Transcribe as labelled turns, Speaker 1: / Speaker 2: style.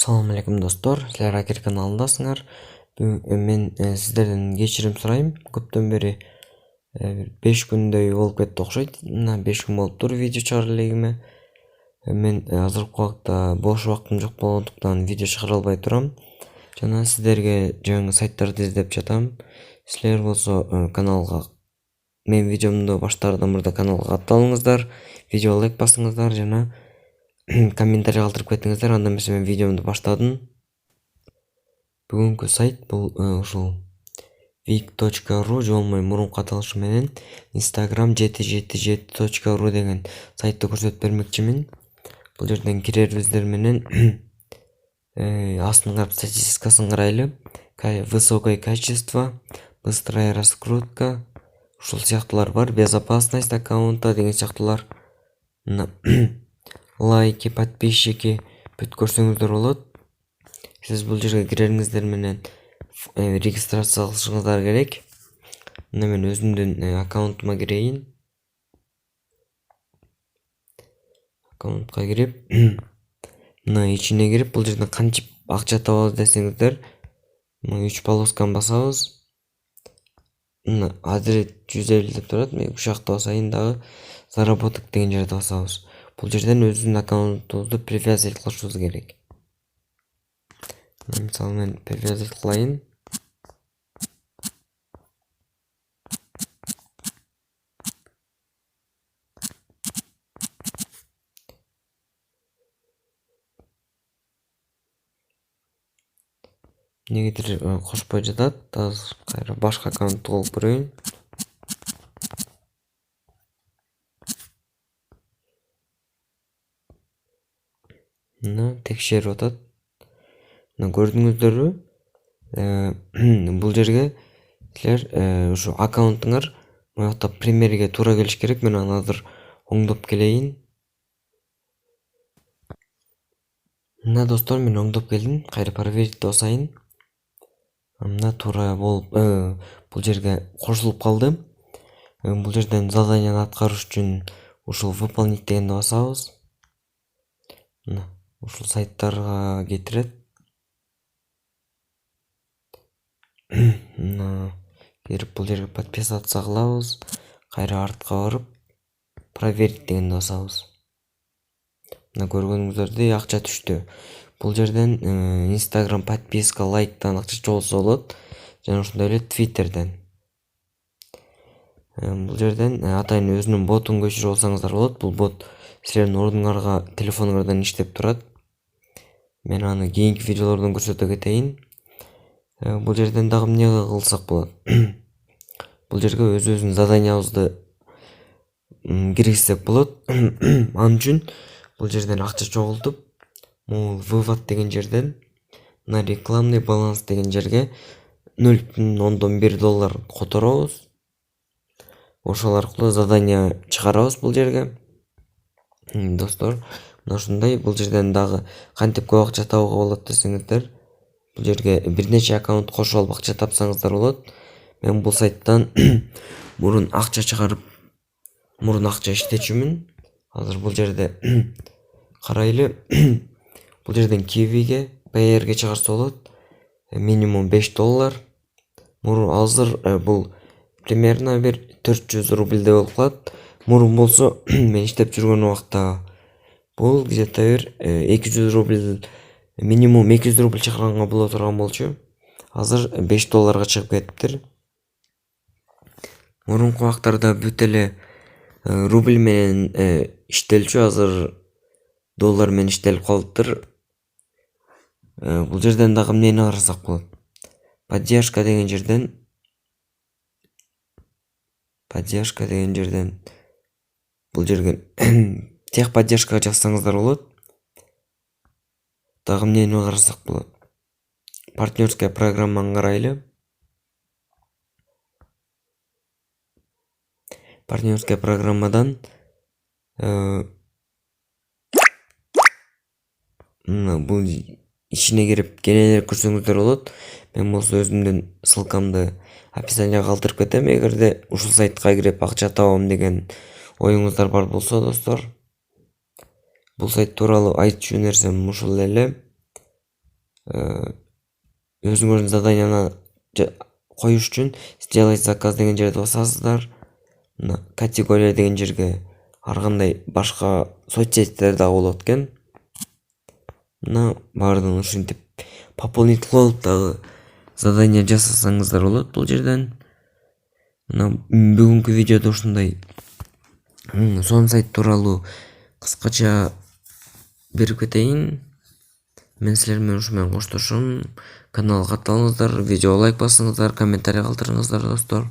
Speaker 1: Assalamu alaikum достор, силер Акер каналындасыңар. Мен сіздерден кешірім сұрайм. Көптен бері 5 күндей болып кетті окшойт. Мына 5 күн болып тур видео чыгара элегиме. Мен азыркы убакта бош убактым жок болгондуктан видео чыгара албай турам. Жана сіздерге жаңы сайттарды издеп жатам. Силер болсо каналга мен видеомду баштаардан мурда каналга катталыңыздар, видео лайк басыңыздар жана комментарий калтырып кетиңиздер. Анда эмесе мен видеомду баштадым. Бүгүнкү сайт бул ушул vik.ru же болбой мурунку аталышы менен instagram 777.ru деген сайтты көрсөтүп бермекчимин. Бул жерден кирерибиздер менен астын карап статистикасын карайлы. Высокое качество, быстрая раскрутка, ушул сыяктуулар бар. Безопасность аккаунта деген сыяктуулар. Лайки, подписчики бүт көрсөңүздөр болот. Сиз бул жерге кирериңиздер менен регистрация кылышыңыздар керек. Мына мен өзүмдүн аккаунтума кирейин. Аккаунтка кирип, мына ичине кирип, бул жерден кантип акча табабыз десеңиздер, мына 3 полосканы басабыз. Мына адрес 150 деп турат. Мен ушакта басайын дагы заработок деген жерде басабыз. Бул жерден өзүнүн аккаунтубузду привязать кылышыбыз керек. Мисалы мен привязать кылайын. Негедир кошпой жатат. Азыр кайра башка аккаунт кылып көрөйүн. Мына текшерип атат. Мына көрдүңүздөрбү? Бул жерге силер ушу аккаунтуңар мынакта примерге туура келиш керек. Мен аны азыр оңдоп келейин. Мына достор, мен оңдоп келдим. Кайра проверить басайын. Мына туура болуп, бул жерге кошулуп калды. Бул жерден заданияны аткарыш үчүн ушул выполнить дегенди басабыз. Мына ушул сайттарга кетирет. Мына кирип бул жерге подписаться кылабыз. Кайра артка барып проверить дегенди басабыз. Мына көргөнүңүздөрдөй акча түштү. Бул жерден Instagram подписка, лайктан акча болсо болот. Жана ошондой эле Twitterден. Бул жерден атайын өзүнүн ботун көчүрүп алсаңыздар болот. Бул бот силердин ордуңарга телефонуңардан иштеп турат. Мен аны кийинки видеолордон көрсөтө кетейин. Бул жерден дагы эмне кылсак болот? Бул жерге өзүбүздүн заданиябызды киргизсек болот. Ал үчүн бул жерден акча чогултуп, могул вывод деген жерден мына рекламный баланс деген жерге $0.1 которобуз. Ошол аркылуу задания чыгарабыз бул жерге. Достор, мына ушундай. Бул жерден дагы кантип көп акча табууга болот десеңиздер, бул жерге бир нече аккаунт кошуп алып акча тапсаңыздар болот. Мен бул сайттан мурун акча чыгарып, мурун акча иштечүмүн. Азыр бул жерде карайлы. Бул жерден Kiwi'ге, Payeer'ге чыгарса болот. Минимум $5. Мурун азыр бул примерно бир 400 рубльдей болуп калат. Мурун болсо мен иштеп жүргөн убакта бул где-то бир 200 рубль, минимум 200 рубль чыгарганга боло турган болчу. Азыр $5 чыгып кетиптир. Мурунку убактарда бүт эле рубль менен иштелчү, азыр доллар менен иштелип калыптыр. Бул жерден дагы эмнени карасак болот? Поддержка деген жерден бул жерге техподдержкага жазсаңыздар болот. Дагы эмнени карасак болот? Партнерская программаны карайлы. Партнерская программадан бул ичине кирип кенелер көрсөңүздөр болот. Мен болсо өзүмдүн ссылкамды описанияга калтырып кетем. Эгерде ушул сайтка кирип акча табам деген оюңуздар бар болсо, достор, бул сайт тууралуу айтчу нерсем ушул эле. өзүңөрдүн заданияны коюш үчүн сделать заказ деген жерди басасыздар. Мына категория деген жерге ар кандай башка соцсеттер дагы болот экен. Мына баардыгын ушинтип пополнить кылып дагы задание жасасаңыздар болот бул жерден. Мына бүгүнкү видеодо ушундай сонун сайт тууралуу кыскача берип кетейин. Мен силер менен ушу менен коштошом. Каналга катталыңыздар, видеого лайк басыңыздар, комментарий калтырыңыздар достор.